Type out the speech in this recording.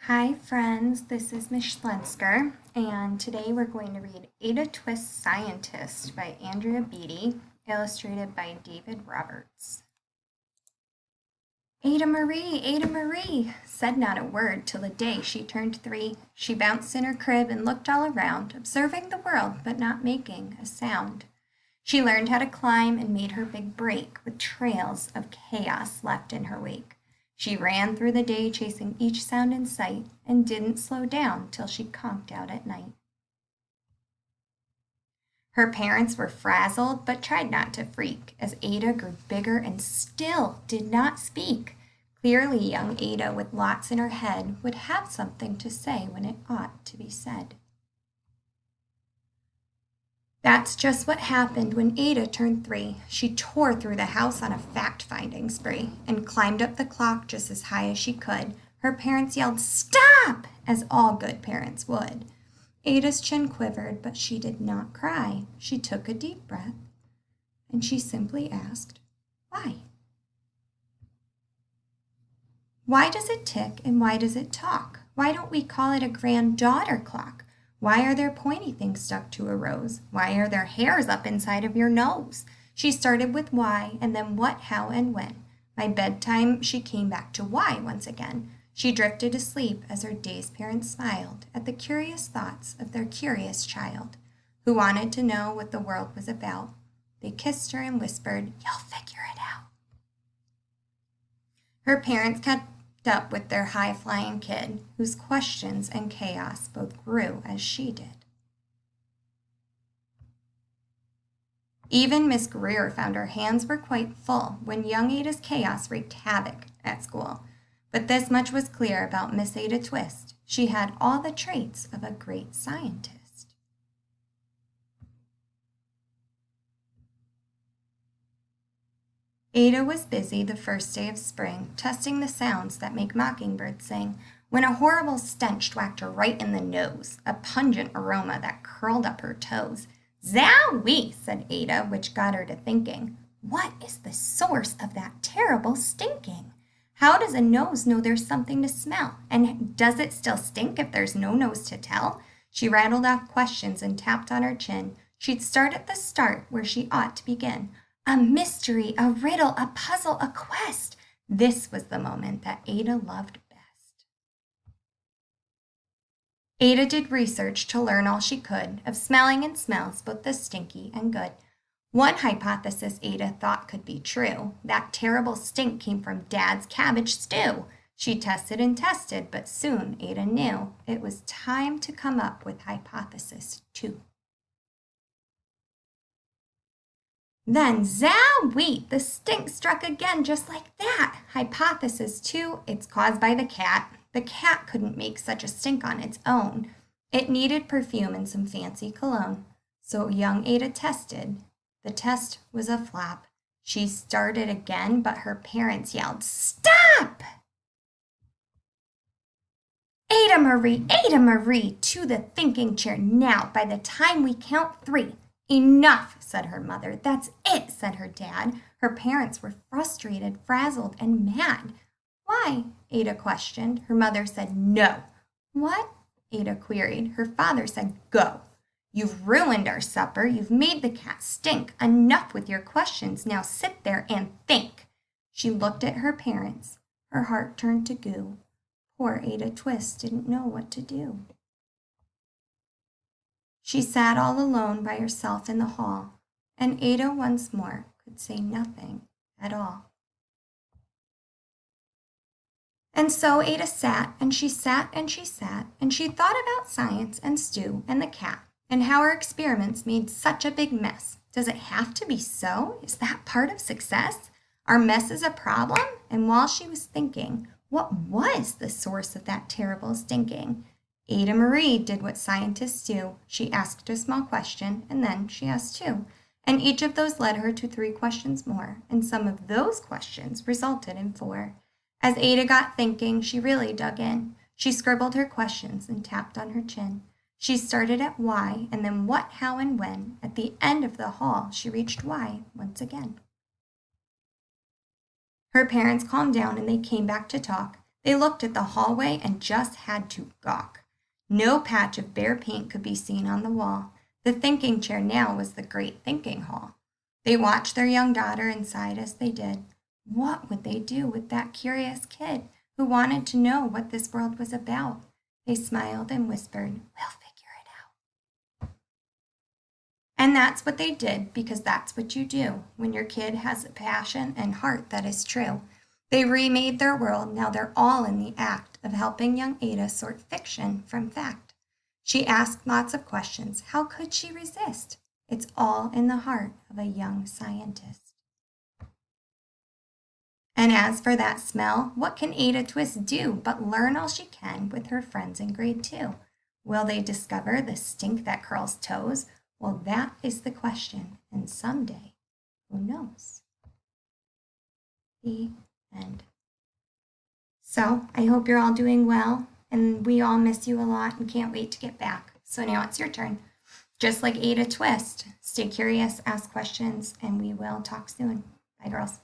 Hi friends, this is Miss Schlensker, and today we're going to read Ada Twist's Scientist by Andrea Beaty, illustrated by David Roberts. Ada Marie, said not a word till the day she turned 3. She bounced in her crib and looked all around, observing the world but not making a sound. She learned how to climb and made her big break with trails of chaos left in her wake. She ran through the day chasing each sound in sight and didn't slow down till she conked out at night. Her parents were frazzled but tried not to freak as Ada grew bigger and still did not speak. Clearly young Ada with lots in her head would have something to say when it ought to be said. That's just what happened when Ada turned 3. She tore through the house on a fact-finding spree and climbed up the clock just as high as she could. Her parents yelled, "Stop!" as all good parents would. Ada's chin quivered, but she did not cry. She took a deep breath, and she simply asked, "Why?" Why does it tick and why does it talk? Why don't we call it a granddaughter clock? Why are there pointy things stuck to a rose? Why are there hairs up inside of your nose? She started with why, and then what, how, and when. By bedtime, she came back to why once again. She drifted asleep as her dazed parents smiled at the curious thoughts of their curious child, who wanted to know what the world was about. They kissed her and whispered, "You'll figure it out." Her parents kept up with their high-flying kid, whose questions and chaos both grew as she did. Even Miss Greer found her hands were quite full when young Ada's chaos wreaked havoc at school. But this much was clear about Miss Ada Twist. She had all the traits of a great scientist. Ada was busy the first day of spring, testing the sounds that make mockingbirds sing, when a horrible stench whacked her right in the nose, a pungent aroma that curled up her toes. "Zowie!" said Ada, which got her to thinking. What is the source of that terrible stinking? How does a nose know there's something to smell? And does it still stink if there's no nose to tell? She rattled off questions and tapped on her chin. She'd start at the start where she ought to begin. A mystery, a riddle, a puzzle, a quest. This was the moment that Ada loved best. Ada did research to learn all she could of smelling and smells, both the stinky and good. One hypothesis Ada thought could be true. That terrible stink came from Dad's cabbage stew. She tested and tested, but soon Ada knew it was time to come up with hypothesis 2. Then, zowie! The stink struck again just like that. Hypothesis 2, it's caused by the cat. The cat couldn't make such a stink on its own. It needed perfume and some fancy cologne. So young Ada tested. The test was a flop. She started again, but her parents yelled, "Stop!" Ada Marie, to the thinking chair now. By the time we count 3. "Enough," said her mother. "That's it," said her dad. Her parents were frustrated, frazzled, and mad. "Why?" Ada questioned. Her mother said, "No." "What?" Ada queried. Her father said, "Go. You've ruined our supper. You've made the cat stink. Enough with your questions. Now sit there and think." She looked at her parents. Her heart turned to goo. Poor Ada Twist didn't know what to do. She sat all alone by herself in the hall, and Ada once more could say nothing at all. And so Ada sat, and she sat, and she sat, and she thought about science and Stu and the cat, and how her experiments made such a big mess. Does it have to be so? Is that part of success? Are messes a problem? And while she was thinking, what was the source of that terrible stinking? Ada Marie did what scientists do. She asked a small question, and then she asked 2. And each of those led her to 3 questions more, and some of those questions resulted in 4. As Ada got thinking, she really dug in. She scribbled her questions and tapped on her chin. She started at why, and then what, how, and when. At the end of the hall, she reached why once again. Her parents calmed down and they came back to talk. They looked at the hallway and just had to gawk. No patch of bare paint could be seen on the wall. The thinking chair now was the great thinking hall. They watched their young daughter and sighed as they did. What would they do with that curious kid who wanted to know what this world was about? They smiled and whispered, "We'll figure it out." And that's what they did, because that's what you do when your kid has a passion and heart that is true. They remade their world. Now they're all in the act of helping young Ada sort fiction from fact. She asked lots of questions. How could she resist? It's all in the heart of a young scientist. And as for that smell, what can Ada Twist do but learn all she can with her friends in grade 2? Will they discover the stink that curls toes? Well, that is the question, and someday, who knows? The end. So I hope you're all doing well, and we all miss you a lot and can't wait to get back. So now it's your turn. Just like Ada Twist, stay curious, ask questions, and we will talk soon. Bye, girls.